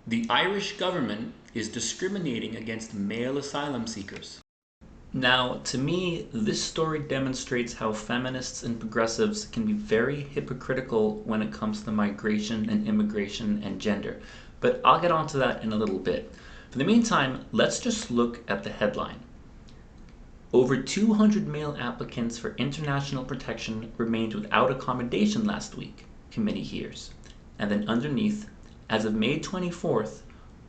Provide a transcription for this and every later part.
The Irish government is discriminating against male asylum seekers. Now, to me, this story demonstrates how feminists and progressives can be very hypocritical when it comes to migration and immigration and gender. But I'll get onto that in a little bit. For the meantime, let's just look at the headline. Over 200 male applicants for international protection remained without accommodation last week, committee hears. And then underneath, as of May 24th,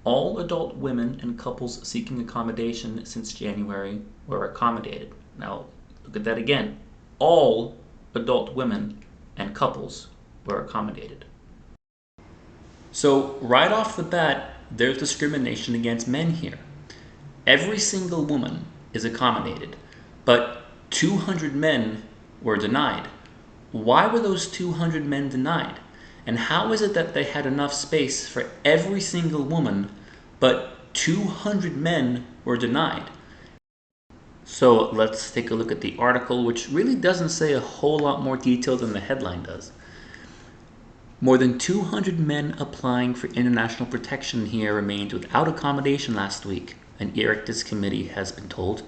all adult women and couples seeking accommodation since January were accommodated. Now, look at that again. All adult women and couples were accommodated. So, right off the bat, there's discrimination against men here. Every single woman is accommodated, but 200 men were denied. Why were those 200 men denied? And how is it that they had enough space for every single woman, but 200 men were denied? So let's take a look at the article, which really doesn't say a whole lot more detail than the headline does. More than 200 men applying for international protection here remained without accommodation last week, an Oireachtas committee has been told.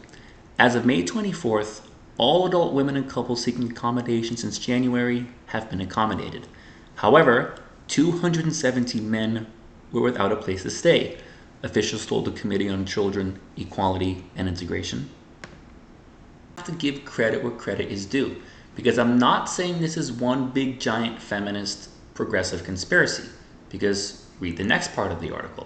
As of May 24th, all adult women and couples seeking accommodation since January have been accommodated. However, 270 men were without a place to stay, officials told the Committee on Children, Equality and Integration. I have to give credit where credit is due, because I'm not saying this is one big giant feminist progressive conspiracy, because read the next part of the article.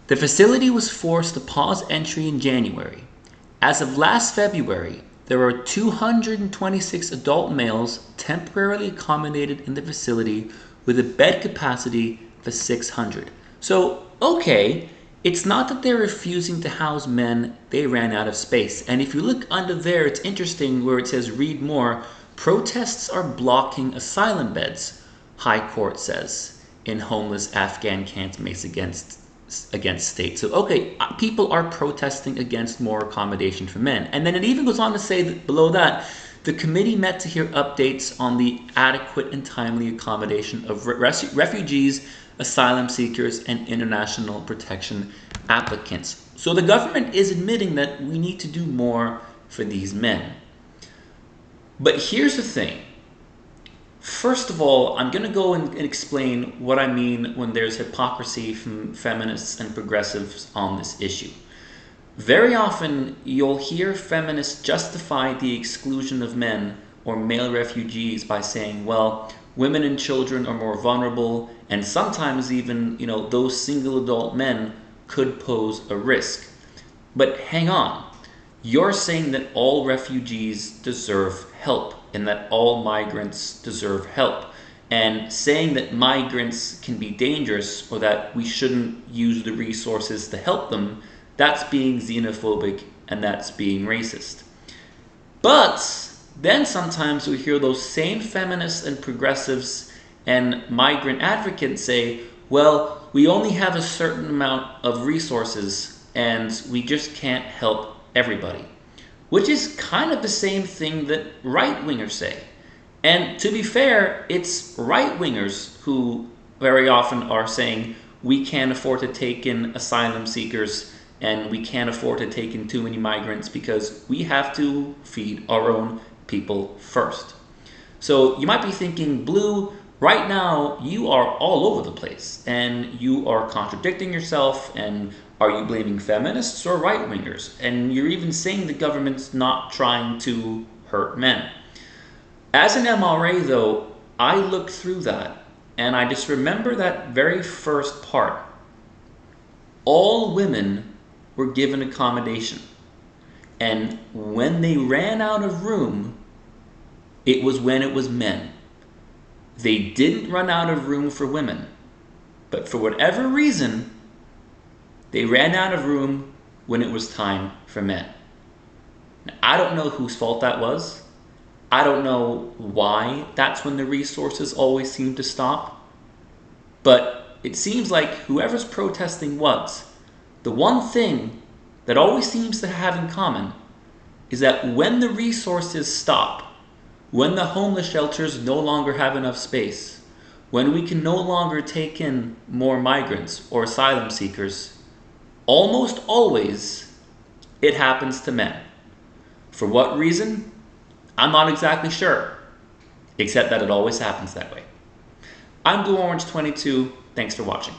The facility was forced to pause entry in January. As of last February, there were 226 adult males temporarily accommodated in the facility with a bed capacity for 600. So, okay, it's not that they're refusing to house men, they ran out of space. And if you look under there, it's interesting where it says read more, protests are blocking asylum beds, High Court says, in homeless Afghan cantonments against state. So, okay, people are protesting against more accommodation for men. And then it even goes on to say that below that, the committee met to hear updates on the adequate and timely accommodation of refugees, asylum seekers, and international protection applicants. So the government is admitting that we need to do more for these men. But here's the thing. First of all, I'm going to go and explain what I mean when there's hypocrisy from feminists and progressives on this issue. Very often, you'll hear feminists justify the exclusion of men or male refugees by saying, well, women and children are more vulnerable, and sometimes even, those single adult men could pose a risk. But hang on. You're saying that all refugees deserve help and that all migrants deserve help. And saying that migrants can be dangerous or that we shouldn't use the resources to help them, that's being xenophobic and that's being racist. But then sometimes we hear those same feminists and progressives and migrant advocates say, well, we only have a certain amount of resources and we just can't help everybody. Which is kind of the same thing that right-wingers say. And to be fair, it's right-wingers who very often are saying we can't afford to take in asylum seekers and we can't afford to take in too many migrants because we have to feed our own people first. So you might be thinking, Blue, right now you are all over the place and you are contradicting yourself, and are you blaming feminists or right-wingers? And you're even saying the government's not trying to hurt men. As an MRA though, I looked through that and I just remember that very first part. All women were given accommodation. And when they ran out of room, it was when it was men. They didn't run out of room for women. But for whatever reason, they ran out of room when it was time for men. Now, I don't know whose fault that was. I don't know why that's when the resources always seem to stop. But it seems like whoever's protesting was, the one thing that always seems to have in common is that when the resources stop, when the homeless shelters no longer have enough space, when we can no longer take in more migrants or asylum seekers, almost always it happens to men. For what reason? I'm not exactly sure, except that it always happens that way. I'm Blue Orange 22. Thanks for watching.